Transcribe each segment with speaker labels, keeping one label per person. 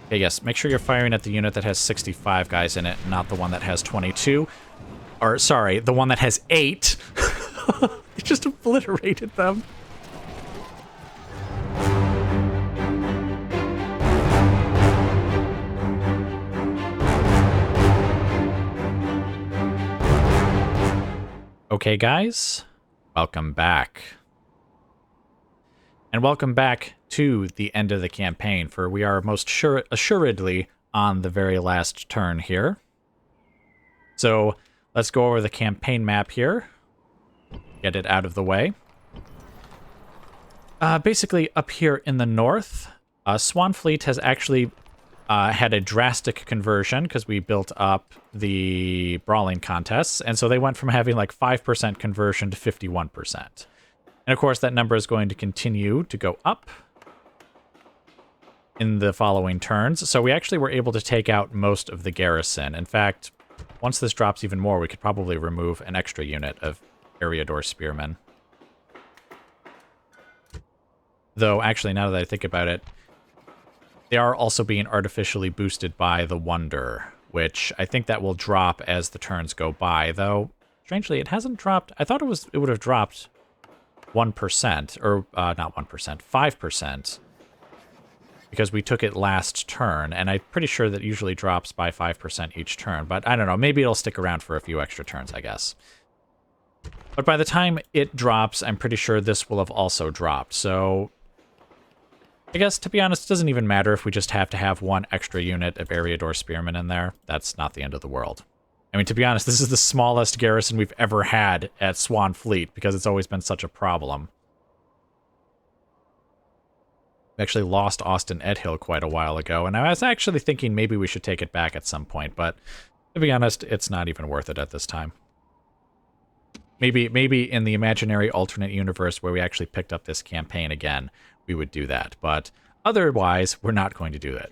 Speaker 1: Okay, yes, make sure you're firing at the unit that has 65 guys in it, not the one that has 22. Or, sorry, the one that has 8. It just obliterated them. Okay, guys, welcome back. And welcome back to the end of the campaign, for we are most assuredly on the very last turn here. So let's go over the campaign map here. Get it out of the way. Basically, up here in the north, Swanfleet has actually had a drastic conversion because we built up the brawling contests, and so they went from having like 5% conversion to 51%. And of course, that number is going to continue to go up in the following turns. So we actually were able to take out most of the garrison. In fact, once this drops even more, we could probably remove an extra unit of Eriador Spearmen. Though, actually, now that I think about it, they are also being artificially boosted by the Wonder, which I think that will drop as the turns go by, though, strangely, it hasn't dropped. I thought it would have dropped 1%, or not 1%, 5%, because we took it last turn, and I'm pretty sure that usually drops by 5% each turn, but I don't know, maybe it'll stick around for a few extra turns, I guess. But by the time it drops, I'm pretty sure this will have also dropped, so I guess, to be honest, it doesn't even matter if we just have to have one extra unit of Eriador Spearmen in there. That's not the end of the world. I mean, to be honest, this is the smallest garrison we've ever had at Swanfleet, because it's always been such a problem. We actually lost Austin Edhill quite a while ago, and I was actually thinking maybe we should take it back at some point, but to be honest, it's not even worth it at this time. Maybe in the imaginary alternate universe where we actually picked up this campaign again, we would do that, but otherwise, we're not going to do that.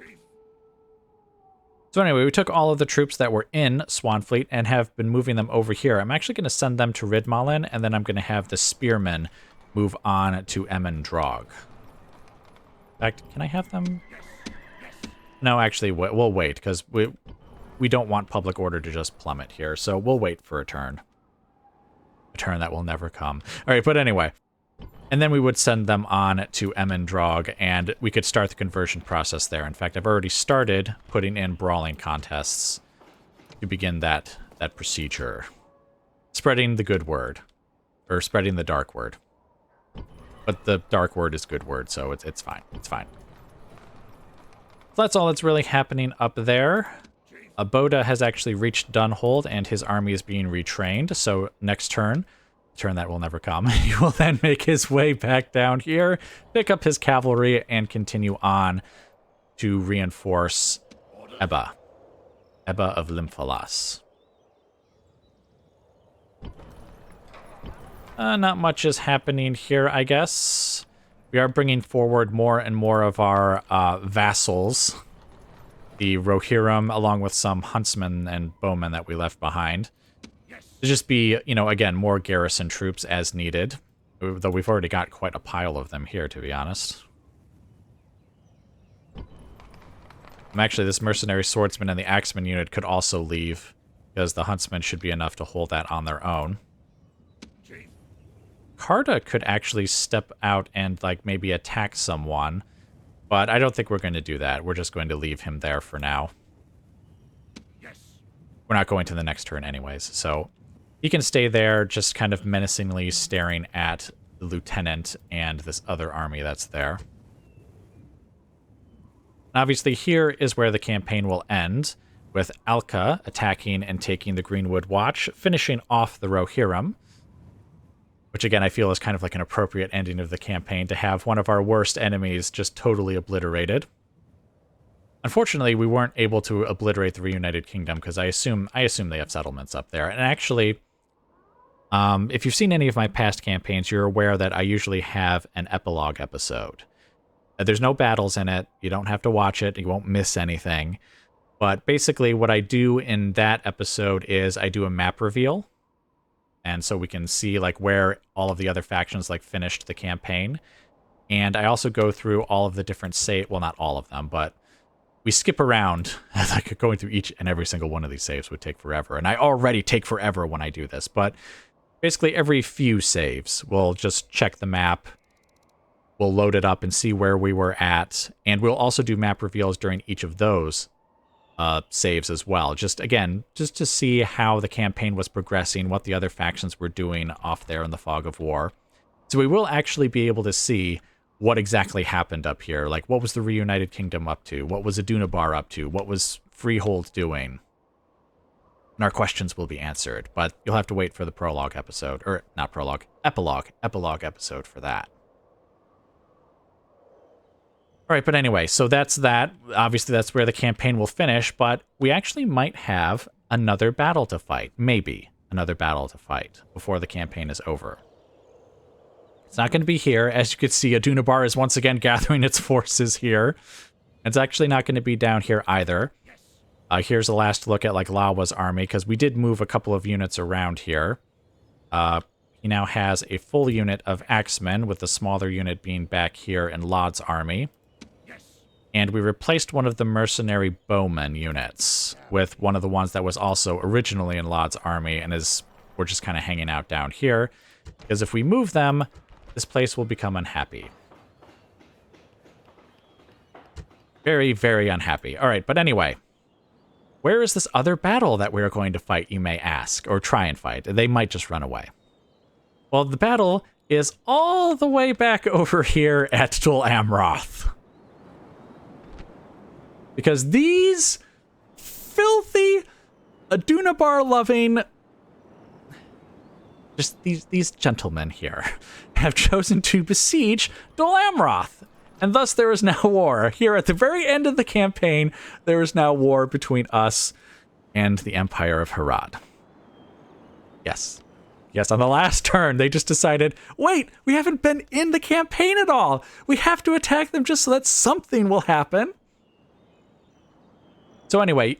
Speaker 1: So anyway, we took all of the troops that were in Swanfleet and have been moving them over here. I'm actually going to send them to Ridmalin, and then I'm going to have the Spearmen move on to Emmendrog. In fact, can I have them? No, actually, we'll wait, because we don't want public order to just plummet here, so we'll wait for a turn. A turn that will never come. All right, but anyway. And then we would send them on to Emmendrog, and we could start the conversion process there. In fact, I've already started putting in brawling contests to begin that procedure. Spreading the good word. Or spreading the dark word. But the dark word is good word, so it's fine. It's fine. So that's all that's really happening up there. Aboda has actually reached Dunhold, and his army is being retrained, so next turn that will never come, he will then make his way back down here, pick up his cavalry, and continue on to reinforce Ebba of Lymphalas. Not much is happening here, I guess. We are bringing forward more and more of our vassals, the Rohirrim, along with some huntsmen and bowmen that we left behind. To just be, you know, again, more garrison troops as needed. Though we've already got quite a pile of them here, to be honest. Actually, this mercenary swordsman and the axeman unit could also leave, because the huntsmen should be enough to hold that on their own. Carta could actually step out and, like, maybe attack someone, but I don't think we're going to do that. We're just going to leave him there for now. We're not going to the next turn anyways, so he can stay there, just kind of menacingly staring at the lieutenant and this other army that's there. Obviously, here is where the campaign will end, with Alka attacking and taking the Greenwood Watch, finishing off the Rohirrim, which again I feel is kind of like an appropriate ending of the campaign, to have one of our worst enemies just totally obliterated. Unfortunately, we weren't able to obliterate the Reunited Kingdom, because I assume they have settlements up there. And actually, if you've seen any of my past campaigns, you're aware that I usually have an epilogue episode. There's no battles in it. You don't have to watch it. You won't miss anything. But basically, what I do in that episode is I do a map reveal. And so we can see like where all of the other factions like finished the campaign. And I also go through all of the different well, not all of them, but we skip around. Like going through each and every single one of these saves would take forever. And I already take forever when I do this. But basically every few saves, we'll just check the map. We'll load it up and see where we were at. And we'll also do map reveals during each of those saves as well. Just to see how the campaign was progressing, what the other factions were doing off there in the fog of war. So we will actually be able to see what exactly happened up here. Like, what was the Reunited Kingdom up to? What was Adunabar up to? What was Freehold doing? And our questions will be answered, but you'll have to wait for the prologue episode, or not prologue, epilogue episode for that. All right, but anyway, so that's that. Obviously, that's where the campaign will finish, but we actually might have another battle to fight. Maybe another battle to fight before the campaign is over. It's not going to be here. As you can see, Adunabar is once again gathering its forces here. It's actually not going to be down here either. Here's a last look at like Lawa's army, because we did move a couple of units around here. He now has a full unit of axemen, with the smaller unit being back here in Laud's army. And we replaced one of the mercenary bowman units with one of the ones that was also originally in Laud's army, and we're just kind of hanging out down here. Because if we move them, this place will become unhappy. Very, very unhappy. All right, but anyway. Where is this other battle that we're going to fight, you may ask? Or try and fight. They might just run away. Well, the battle is all the way back over here at Dol Amroth. Because these filthy, Adunabar-loving, just these gentlemen here have chosen to besiege Dol Amroth. And thus there is now war. Here at the very end of the campaign, there is now war between us and the Empire of Harad. Yes. Yes, on the last turn, they just decided, wait, we haven't been in the campaign at all. We have to attack them just so that something will happen. So anyway,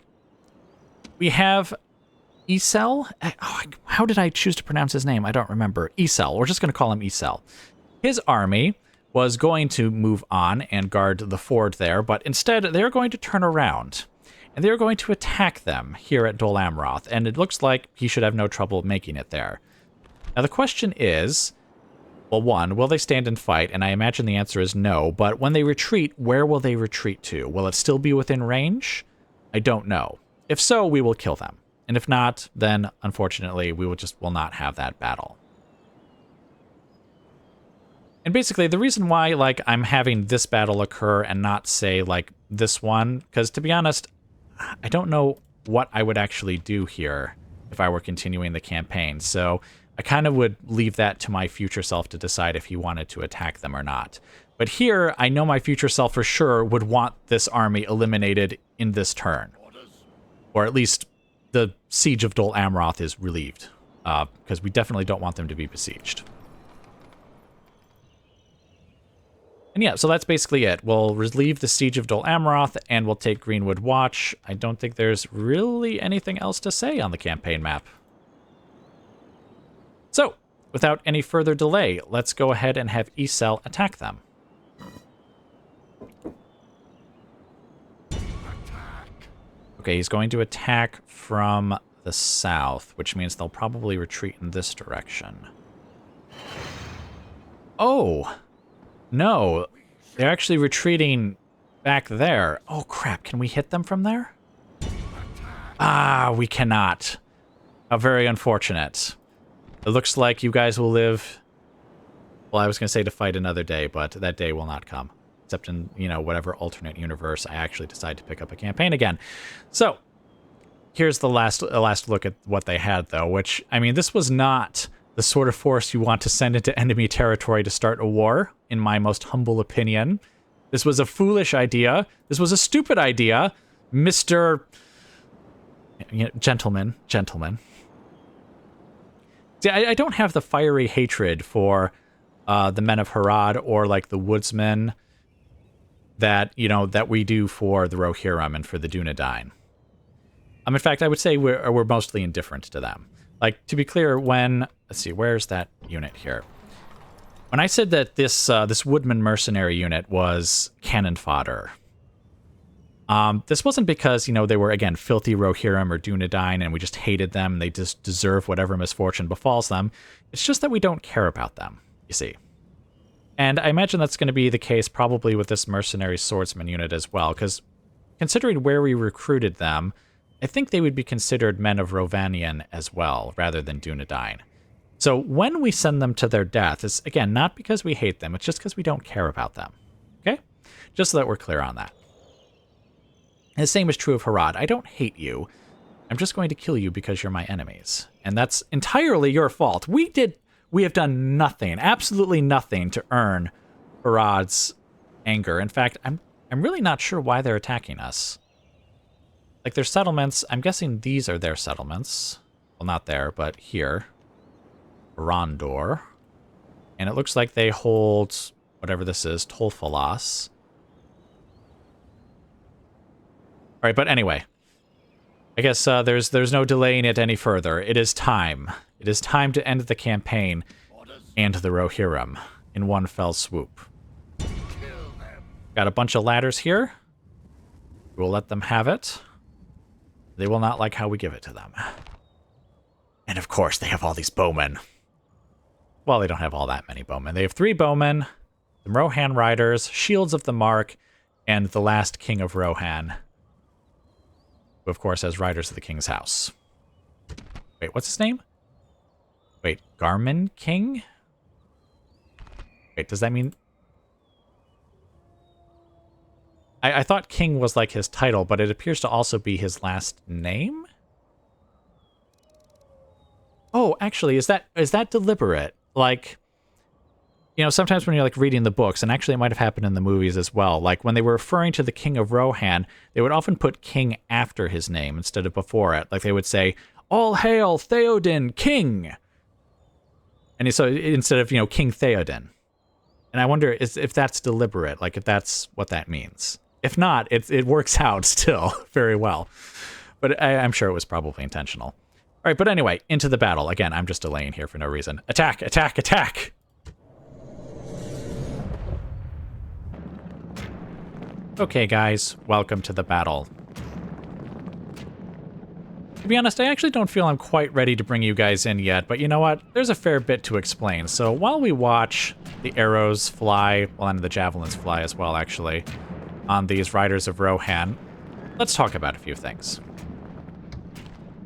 Speaker 1: we have Isel. Oh, how did I choose to pronounce his name? I don't remember. Isel. We're just going to call him Isel. His army was going to move on and guard the ford there, but instead they're going to turn around. And they're going to attack them here at Dol Amroth, and it looks like he should have no trouble making it there. Now the question is, well, one, will they stand and fight? And I imagine the answer is no, but when they retreat, where will they retreat to? Will it still be within range? I don't know. If so, we will kill them. And if not, then unfortunately we will not have that battle. And basically, the reason why, like, I'm having this battle occur and not, say, like, this one, because to be honest, I don't know what I would actually do here if I were continuing the campaign. So I kind of would leave that to my future self to decide if he wanted to attack them or not. But here, I know my future self for sure would want this army eliminated in this turn. Or at least the siege of Dol Amroth is relieved, because we definitely don't want them to be besieged. And yeah, so that's basically it. We'll relieve the siege of Dol Amroth, and we'll take Greenwood Watch. I don't think there's really anything else to say on the campaign map. So, without any further delay, let's go ahead and have Isel attack them. Okay, he's going to attack from the south, which means they'll probably retreat in this direction. Oh! No, they're actually retreating back there. Oh, crap. Can we hit them from there? Ah, we cannot. How very unfortunate. It looks like you guys will live... Well, I was going to say to fight another day, but that day will not come. Except in, you know, whatever alternate universe I actually decide to pick up a campaign again. So, here's the last look at what they had, though, which, I mean, this was not the sort of force you want to send into enemy territory to start a war, in my most humble opinion. This was a foolish idea. This was a stupid idea. Mr. Gentleman. See, I don't have the fiery hatred for the men of Harad or, like, the woodsmen that, you know, that we do for the Rohirrim and for the Dunedain. In fact, I would say we're mostly indifferent to them. Like, to be clear, when... Let's see, where's that unit here? When I said that this Woodman mercenary unit was cannon fodder, This wasn't because, they were, again, filthy Rohirrim or Dunedain and we just hated them and they just deserve whatever misfortune befalls them. It's just that we don't care about them, you see. And I imagine that's going to be the case probably with this mercenary swordsman unit as well, because considering where we recruited them, I think they would be considered men of Rovanian as well, rather than Dunedain. So when we send them to their death, it's, again, not because we hate them, it's just because we don't care about them. Okay? Just so that we're clear on that. And the same is true of Harad. I don't hate you. I'm just going to kill you because you're my enemies. And that's entirely your fault. We have done nothing, absolutely nothing to earn Harad's anger. In fact, I'm really not sure why they're attacking us. Like, their settlements, I'm guessing these are their settlements. Well, not there, but here. Rondor. And it looks like they hold whatever this is, Tolfalas. All right, but anyway, I guess there's no delaying it any further. It is time. It is time to end the campaign and the Rohirrim in one fell swoop. Got a bunch of ladders here. We'll let them have it. They will not like how we give it to them. And of course, they have all these bowmen. Well, they don't have all that many bowmen. They have 3 bowmen, the Rohan riders, Shields of the Mark, and the last king of Rohan, who of course has riders of the king's house. Wait, what's his name? Wait, Garmin King? Wait, does that mean... I thought King was like his title, but it appears to also be his last name? Oh, actually, is that deliberate? Like, sometimes when you're like reading the books, and actually it might have happened in the movies as well, like when they were referring to the king of Rohan, they would often put king after his name instead of before it. Like they would say, "All hail Theoden, king!" And so instead of, King Theoden. And I wonder if that's deliberate, like if that's what that means. If not, it works out still very well. But I'm sure it was probably intentional. All right, but anyway, into the battle. Again, I'm just delaying here for no reason. Attack, attack, attack! Okay, guys, welcome to the battle. To be honest, I actually don't feel I'm quite ready to bring you guys in yet, but you know what? There's a fair bit to explain. So while we watch the arrows fly, well, and the javelins fly as well, actually, on these riders of Rohan, let's talk about a few things.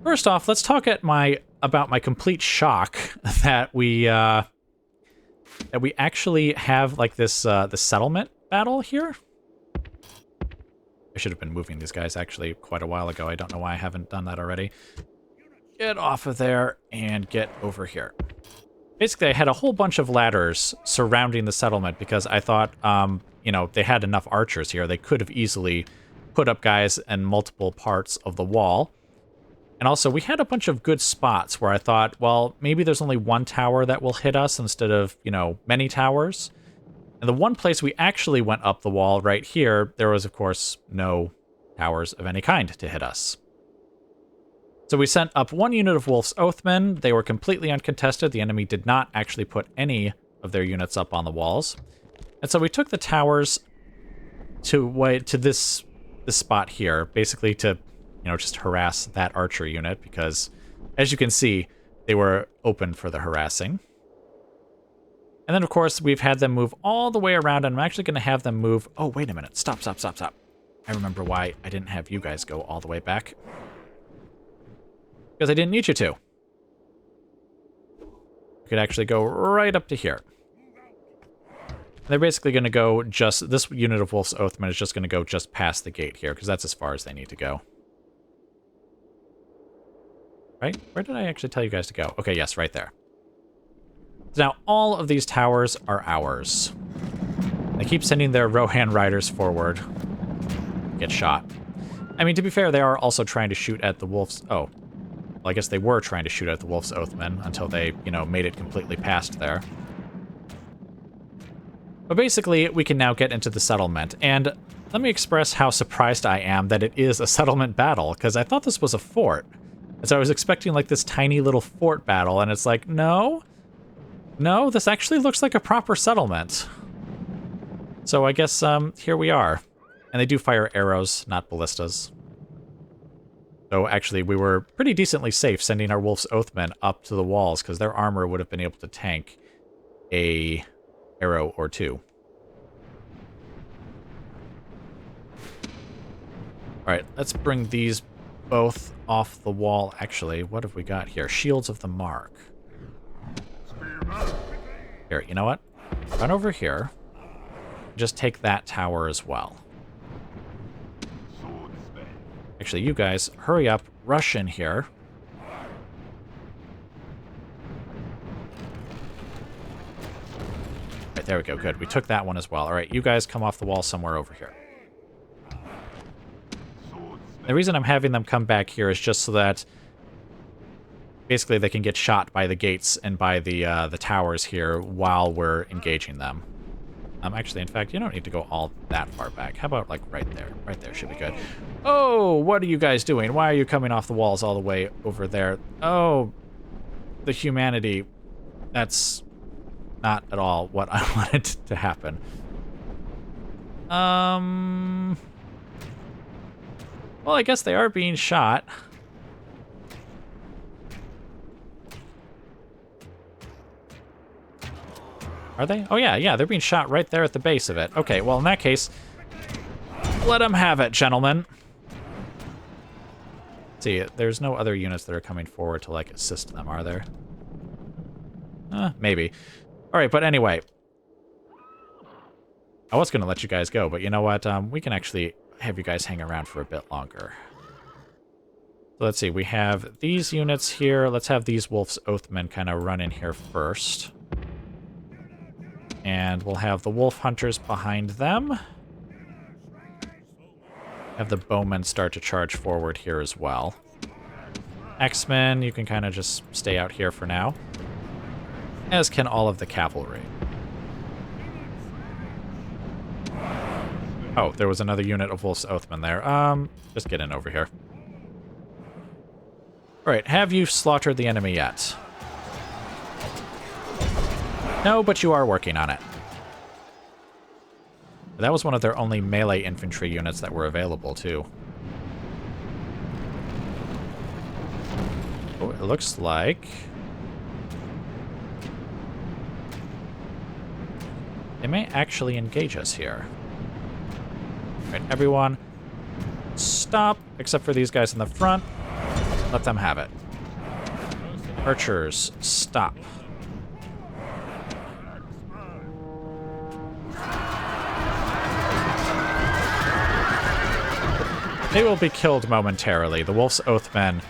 Speaker 1: First off, let's talk about my complete shock that we actually have like this the settlement battle here. I should have been moving these guys actually quite a while ago. I don't know why I haven't done that already. Get off of there and get over here. Basically, I had a whole bunch of ladders surrounding the settlement because I thought, they had enough archers here. They could have easily put up guys in multiple parts of the wall. And also, we had a bunch of good spots where I thought, well, maybe there's only one tower that will hit us instead of, many towers. And the one place we actually went up the wall right here, there was, of course, no towers of any kind to hit us. So we sent up one unit of Wolf's Oathmen. They were completely uncontested. The enemy did not actually put any of their units up on the walls. And so we took the towers to this spot here, basically to, just harass that archer unit, because, as you can see, they were open for the harassing. And then, of course, we've had them move all the way around, and I'm actually going to have them move... Oh, wait a minute. Stop. I remember why I didn't have you guys go all the way back. Because I didn't need you to. You could actually go right up to here. They're basically going to go just... This unit of Wolf's Oathmen is just going to go just past the gate here, because that's as far as they need to go. Right? Where did I actually tell you guys to go? Okay, yes, right there. So now all of these towers are ours. They keep sending their Rohan riders forward. Get shot. I mean, to be fair, they are also trying to shoot at the Wolf's... Oh. Well, I guess they were trying to shoot at the Wolf's Oathmen until they, made it completely past there. But basically, we can now get into the settlement. And let me express how surprised I am that it is a settlement battle, because I thought this was a fort. And so I was expecting, like, this tiny little fort battle, and it's like, no. No, this actually looks like a proper settlement. So I guess, here we are. And they do fire arrows, not ballistas. So actually, we were pretty decently safe sending our Wolf's Oathmen up to the walls, because their armor would have been able to tank a arrow or two. Alright, let's bring these both off the wall. Actually, what have we got here? Shields of the Mark. Here, you know what? Run over here. Just take that tower as well. Actually, you guys, hurry up, rush in here. Right, there we go, good. We took that one as well. Alright, you guys come off the wall somewhere over here. The reason I'm having them come back here is just so that basically they can get shot by the gates and by the towers here while we're engaging them. Actually, in fact, you don't need to go all that far back. How about, like, right there? Right there should be good. Oh, what are you guys doing? Why are you coming off the walls all the way over there? Oh, the humanity. That's not at all what I wanted to happen. Well, I guess they are being shot. Are they? Oh, yeah, they're being shot right there at the base of it. Okay, well, in that case, let them have it, gentlemen. Let's see, there's no other units that are coming forward to, like, assist them, are there? Maybe. All right, but anyway. I was going to let you guys go, but you know what? We can actually have you guys hang around for a bit longer. So let's see, we have these units here. Let's have these Wolf's Oathmen kind of run in here first. And we'll have the Wolf Hunters behind them. Have the Bowmen start to charge forward here as well. X-Men, you can kind of just stay out here for now. As can all of the cavalry. Oh, there was another unit of Wolf's Oathmen there. Just get in over here. Alright, have you slaughtered the enemy yet? No, but you are working on it. That was one of their only melee infantry units that were available, too. Oh, it looks like they may actually engage us here. Alright, everyone, stop, except for these guys in the front. Let them have it. Archers, stop. They will be killed momentarily. The Wolf's Oathmen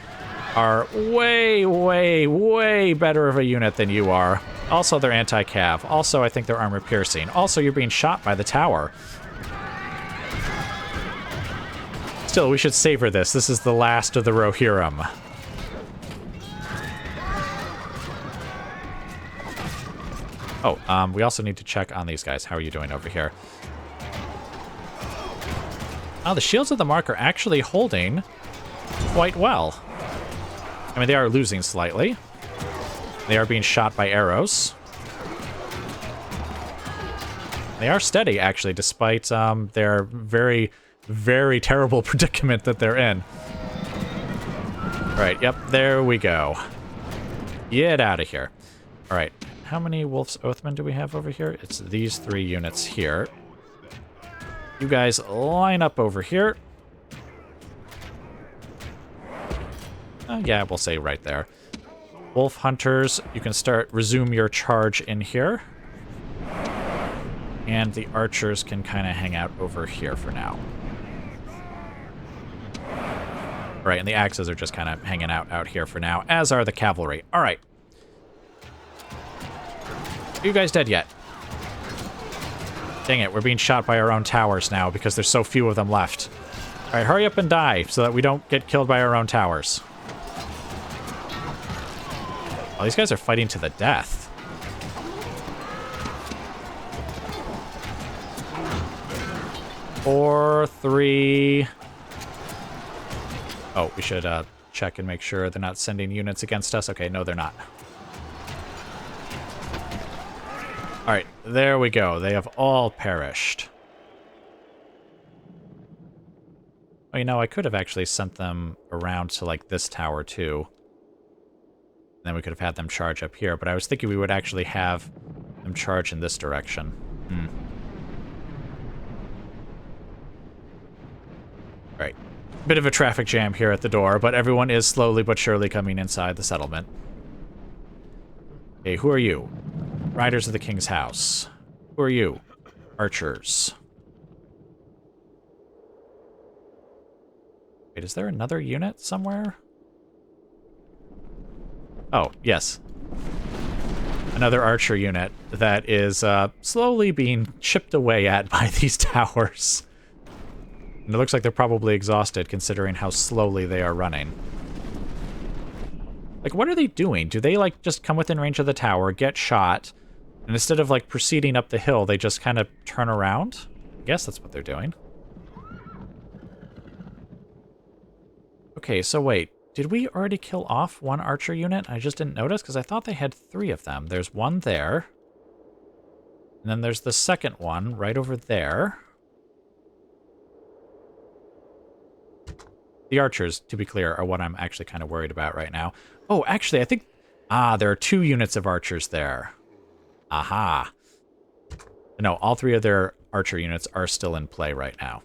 Speaker 1: are way, way, way better of a unit than you are. Also, they're anti-cav. Also, I think they're armor-piercing. Also, you're being shot by the tower. Still, we should savor this. This is the last of the Rohirrim. Oh, we also need to check on these guys. How are you doing over here? Oh, the Shields of the Mark are actually holding quite well. I mean, they are losing slightly. They are being shot by arrows. They are steady, actually, despite their very, very terrible predicament that they're in. All right, yep, there we go. Get out of here. All right, how many Wolf's Oathmen do we have over here? It's these 3 units here. You guys line up over here. Yeah, we'll say right there. Wolf Hunters, you can resume your charge in here. And the archers can kind of hang out over here for now. Right, and the axes are just kind of hanging out here for now, as are the cavalry. All right. Are you guys dead yet? Dang it, we're being shot by our own towers now because there's so few of them left. All right, hurry up and die so that we don't get killed by our own towers. Oh, these guys are fighting to the death. Four, 3. Oh, we should check and make sure they're not sending units against us. Okay, no, they're not. All right, there we go. They have all perished. Well, you know, I could have actually sent them around to, like, this tower, too. And then we could have had them charge up here, but I was thinking we would actually have them charge in this direction. Right. Bit of a traffic jam here at the door, but everyone is slowly but surely coming inside the settlement. Okay, who are you? Riders of the King's House. Who are you? Archers. Wait, is there another unit somewhere? Oh, yes. Another archer unit that is slowly being chipped away at by these towers. And it looks like they're probably exhausted considering how slowly they are running. Like, what are they doing? Do they, like, just come within range of the tower, get shot, and instead of, like, proceeding up the hill, they just kind of turn around? I guess that's what they're doing. Okay, so wait. Did we already kill off one archer unit? I just didn't notice, because I thought they had 3 of them. There's one there. And then there's the second one right over there. The archers, to be clear, are what I'm actually kind of worried about right now. Oh, actually, I think... Ah, there are 2 units of archers there. Aha. No, all 3 of their archer units are still in play right now.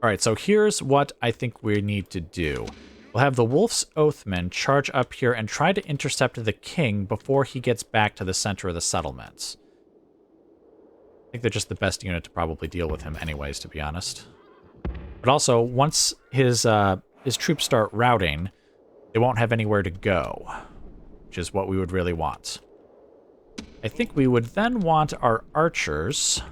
Speaker 1: Alright, so here's what I think we need to do. We'll have the Wolf's Oathman charge up here and try to intercept the king before he gets back to the center of the settlements. I think they're just the best unit to probably deal with him anyways, to be honest. But also, once his troops start routing, they won't have anywhere to go, which is what we would really want. I think we would then want our archers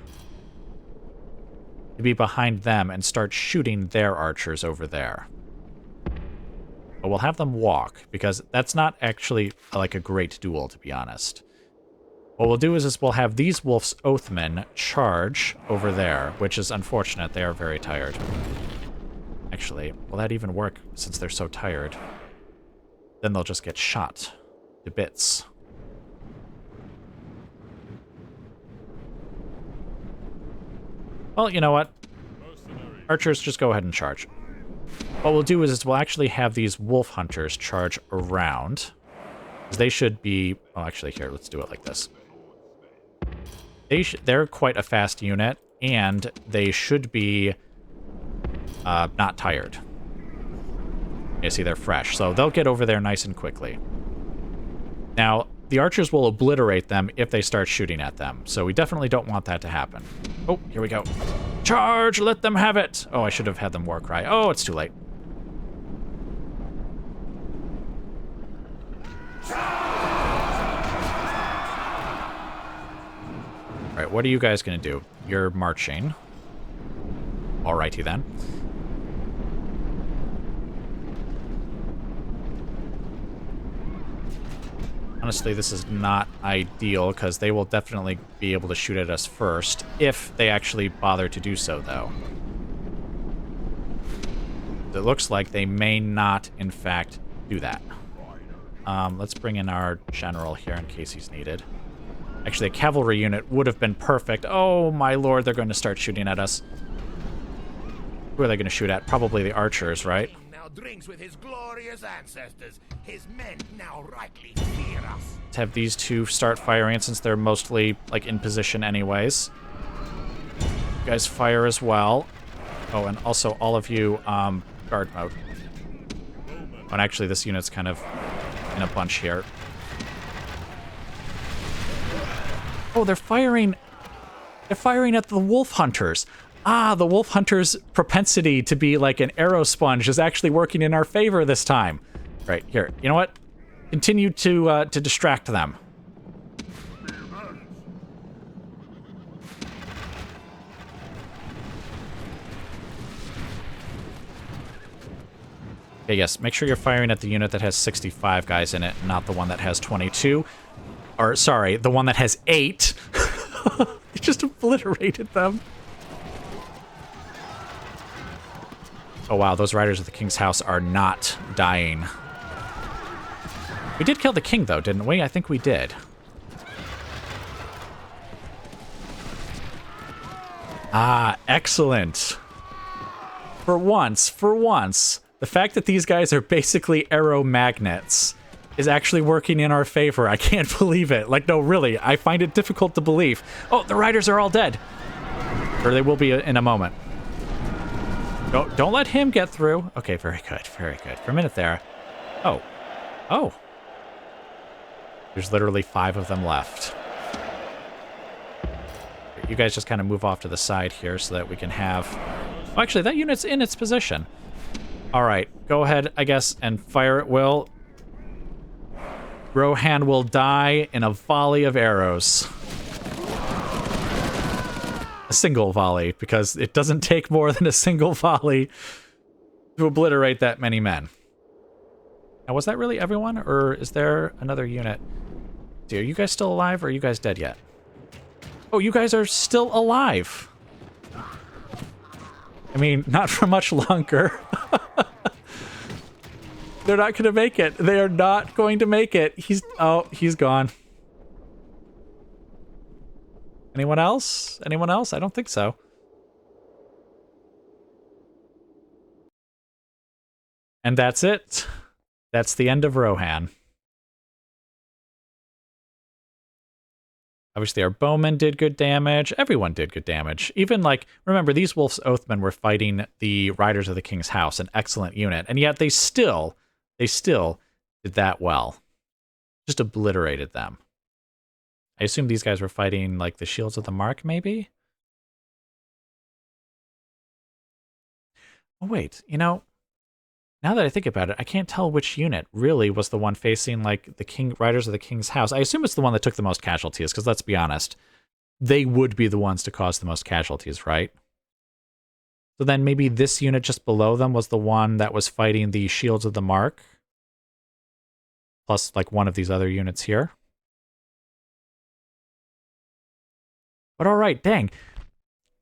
Speaker 1: to be behind them and start shooting their archers over there. But we'll have them walk, because that's not actually like a great duel, to be honest. What we'll do is we'll have these Wolf's Oathmen charge over there, which is unfortunate. They are very tired. Actually, will that even work since they're so tired? Then they'll just get shot to bits. Well, you know what? Archers, just go ahead and charge. What we'll do is we'll actually have these wolf hunters charge around. They should be... Oh, actually, here, let's do it like this. They're quite a fast unit, and they should be not tired. You see, they're fresh, so they'll get over there nice and quickly. Now, the archers will obliterate them if they start shooting at them, so we definitely don't want that to happen. Oh, here we go. Charge! Let them have it! Oh, I should have had them war cry. Oh, it's too late. Alright, what are you guys gonna do? You're marching. Alrighty then. Honestly, this is not ideal, because they will definitely be able to shoot at us first, if they actually bother to do so, though. It looks like they may not, in fact, do that. Let's bring in our general here in case he's needed. Actually, a cavalry unit would have been perfect. Oh, my lord, they're going to start shooting at us. Who are they going to shoot at? Probably the archers, right?
Speaker 2: Drinks with his glorious ancestors. His men now rightly fear us.
Speaker 1: Let's have these 2 start firing since they're mostly, like, in position anyways. You guys fire as well. Oh, and also all of you, guard mode. Oh, and actually this unit's kind of in a bunch here. Oh, they're firing at the wolf hunters. Ah, the wolf hunter's propensity to be like an arrow sponge is actually working in our favor this time. Right, here. You know what? Continue to distract them. Okay, yes, make sure you're firing at the unit that has 65 guys in it, not the one that has 22. Or, sorry, the one that has 8. They just obliterated them. Oh wow, those riders of the king's house are not dying. We did kill the king though, didn't we? I think we did. Ah, excellent. For once, the fact that these guys are basically arrow magnets is actually working in our favor. I can't believe it. Like, no, really, I find it difficult to believe. Oh, the riders are all dead. Or they will be in a moment. Don't let him get through. Okay, very good, very good. For a minute there. Oh. Oh. There's literally 5 of them left. You guys just kind of move off to the side here so that we can have... Oh, actually, that unit's in its position. All right, go ahead, I guess, and fire at will. Rohan will die in a volley of arrows. A single volley, because it doesn't take more than a single volley to obliterate that many men. Now, was that really everyone, or is there another unit? Are you guys still alive, or are you guys dead yet? Oh, you guys are still alive. I mean, not for much longer. They're not going to make it. They are not going to make it. He's gone. Anyone else? Anyone else? I don't think so. And that's it. That's the end of Rohan. Obviously, our bowmen did good damage. Everyone did good damage. Even, like, remember, these Wolf's Oathmen were fighting the Riders of the King's House, an excellent unit, and yet they still did that well. Just obliterated them. I assume these guys were fighting, like, the Shields of the Mark, maybe? Oh, wait, you know, now that I think about it, I can't tell which unit really was the one facing, like, the Riders of the King's House. I assume it's the one that took the most casualties, because let's be honest, they would be the ones to cause the most casualties, right? So then maybe this unit just below them was the one that was fighting the Shields of the Mark, plus, like, one of these other units here. But all right, dang.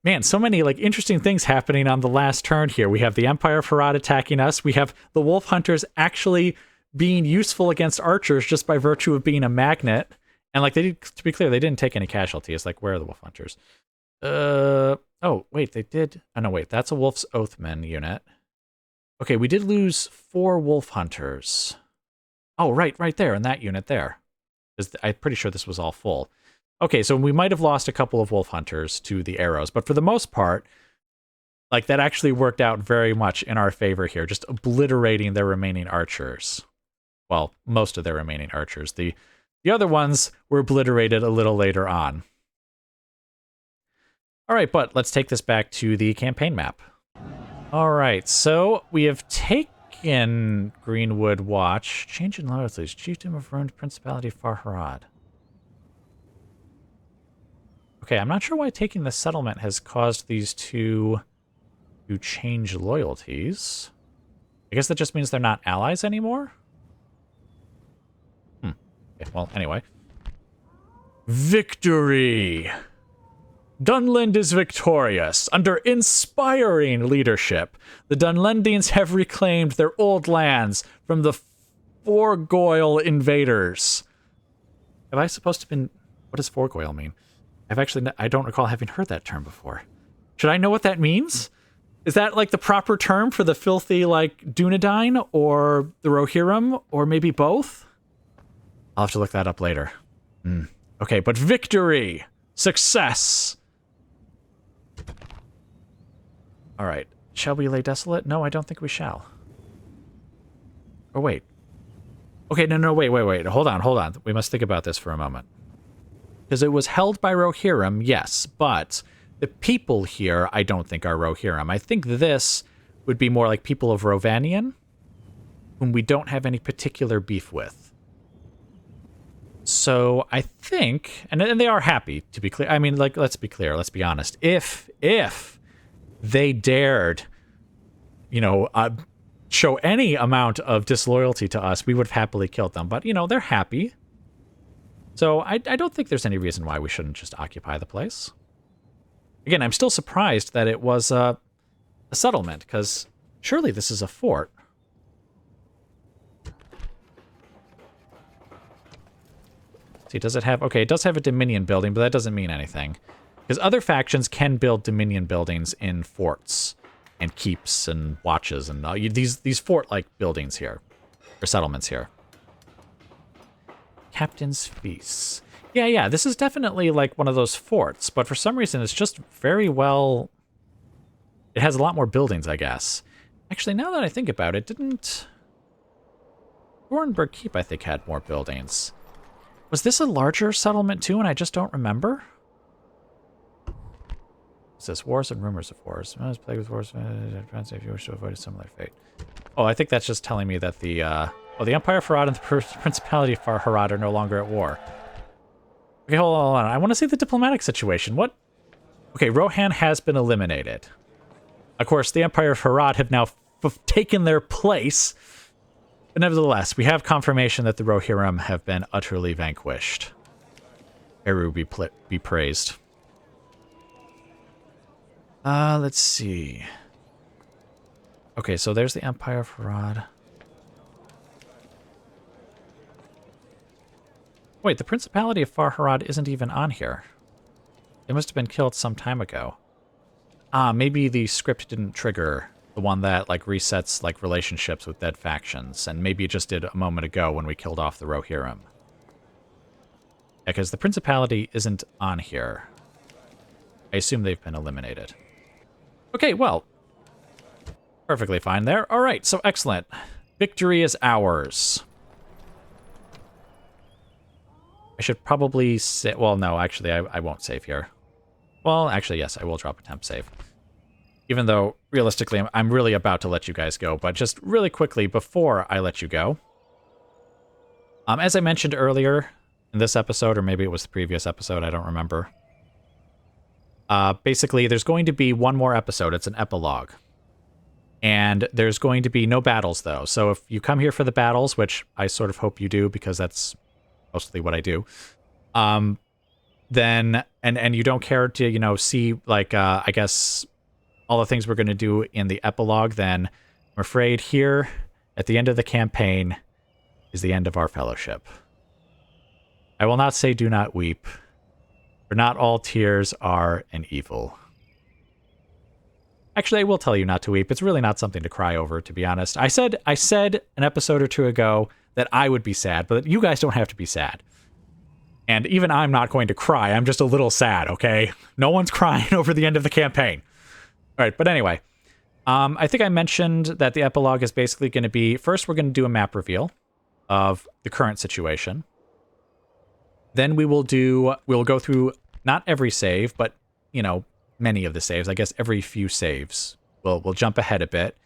Speaker 1: Man, so many, like, interesting things happening on the last turn here. We have the Empire of Harad attacking us. We have the Wolf Hunters actually being useful against archers just by virtue of being a magnet. And, like, they did, to be clear, they didn't take any casualties. Like, where are the Wolf Hunters? Oh, wait, they did. Oh, no, wait, that's a Wolf's Oathman unit. Okay, we did lose 4 Wolf Hunters. Oh, right there, in that unit there. I'm pretty sure this was all full. Okay, so we might have lost a couple of Wolf Hunters to the arrows, but for the most part, like, that actually worked out very much in our favor here, just obliterating their remaining archers. Well, most of their remaining archers. The other ones were obliterated a little later on. All right, but let's take this back to the campaign map. All right, so we have taken Greenwood Watch. Change in loyalties. Chiefdom of Ruined Principality Far Harad. Okay, I'm not sure why taking the settlement has caused these two to change loyalties. I guess that just means they're not allies anymore? Okay, well, anyway. Victory! Dunland is victorious. Under inspiring leadership, the Dunlendians have reclaimed their old lands from the Forgoyle invaders. Have I supposed to have been... What does Forgoyle mean? I don't recall having heard that term before. Should I know what that means? Is that, like, the proper term for the filthy, like, Dunedain or the Rohirrim, or maybe both? I'll have to look that up later. Okay, but victory! Success! All right. Shall we lay desolate? No, I don't think we shall. Or wait. Okay, no, wait. Hold on. We must think about this for a moment. Because it was held by Rohirrim, yes, but the people here I don't think are Rohirrim. I think this would be more like people of Rovanian, whom we don't have any particular beef with. So I think, and they are happy, to be clear. I mean, like, let's be clear, let's be honest. If they dared, you know, show any amount of disloyalty to us, we would have happily killed them. But, you know, they're happy. So I don't think there's any reason why we shouldn't just occupy the place. Again, I'm still surprised that it was a settlement, because surely this is a fort. See, does it have... Okay, it does have a Dominion building, but that doesn't mean anything. Because other factions can build Dominion buildings in forts. and keeps and watches and these fort-like buildings here, or settlements here. Captain's Feast. Yeah, this is definitely like one of those forts, but for some reason it's just very well... It has a lot more buildings, I guess. Actually, now that I think about it, didn't... Gorenberg Keep, I think, had more buildings. Was this a larger settlement too, and I just don't remember? It says wars and rumors of wars. Plague with wars. If you wish to avoid a similar fate. Oh, I think that's just telling me that the Empire of Harad and the Principality of Harad are no longer at war. Okay, hold on. I want to see the diplomatic situation. What? Okay, Rohan has been eliminated. Of course, the Empire of Harad have now taken their place. But nevertheless, we have confirmation that the Rohirrim have been utterly vanquished. Eru be praised. Let's see. Okay, so there's the Empire of Harad. Wait, the Principality of Farharad isn't even on here. They must have been killed some time ago. Maybe the script didn't trigger the one that, like, resets, like, relationships with dead factions, and maybe it just did a moment ago when we killed off the Rohirrim. Yeah, because the Principality isn't on here. I assume they've been eliminated. Okay, well, perfectly fine there. All right, so excellent. Victory is ours. I should probably say... Well, no, actually, I won't save here. Well, actually, yes, I will drop a temp save. Even though, realistically, I'm really about to let you guys go. But just really quickly, before I let you go... as I mentioned earlier in this episode, or maybe it was the previous episode, I don't remember. Basically, there's going to be one more episode. It's an epilogue. And there's going to be no battles, though. So if you come here for the battles, which I sort of hope you do, because that's mostly what I do, then, and you don't care to, you know, see, like, I guess, all the things we're going to do in the epilogue, then I'm afraid here, at the end of the campaign, is the end of our fellowship. I will not say do not weep, for not all tears are an evil. Actually, I will tell you not to weep. It's really not something to cry over, to be honest. I said an episode or two ago that I would be sad, but you guys don't have to be sad. And even I'm not going to cry. I'm just a little sad, okay? No one's crying over the end of the campaign. All right, but anyway. I think I mentioned that the epilogue is basically going to be... First, we're going to do a map reveal of the current situation. Then we'll go through not every save, but, you know, many of the saves. I guess every few saves. We'll jump ahead a bit,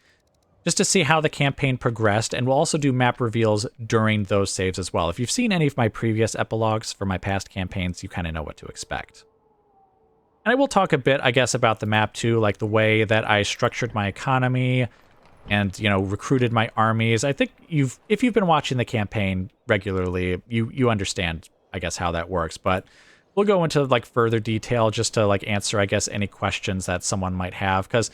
Speaker 1: just to see how the campaign progressed, and we'll also do map reveals during those saves as well. If you've seen any of my previous epilogues for my past campaigns, you kind of know what to expect. And I will talk a bit, I guess, about the map too, like the way that I structured my economy and, you know, recruited my armies. I think if you've been watching the campaign regularly, you understand, I guess, how that works. But we'll go into, like, further detail just to, like, answer, I guess, any questions that someone might have, because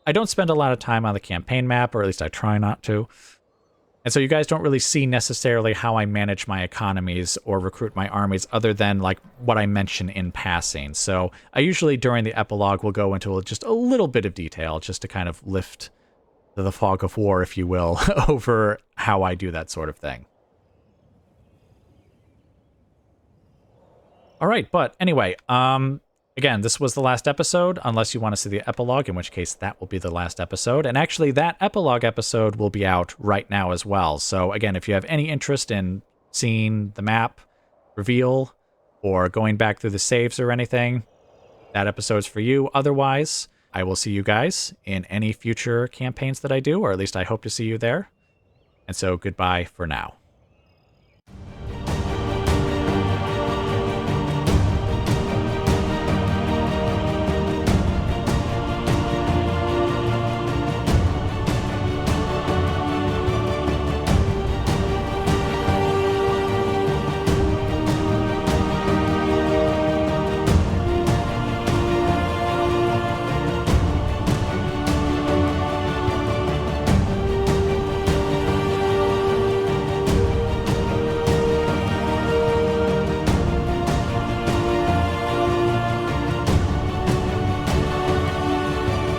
Speaker 1: I don't spend a lot of time on the campaign map, or at least I try not to. And so you guys don't really see necessarily how I manage my economies or recruit my armies other than, like, what I mention in passing. So I usually, during the epilogue, will go into just a little bit of detail just to kind of lift the fog of war, if you will, over how I do that sort of thing. All right, but anyway, again, this was the last episode, unless you want to see the epilogue, in which case that will be the last episode. And actually, that epilogue episode will be out right now as well. So again, if you have any interest in seeing the map reveal or going back through the saves or anything, that episode's for you. Otherwise, I will see you guys in any future campaigns that I do, or at least I hope to see you there. And so goodbye for now.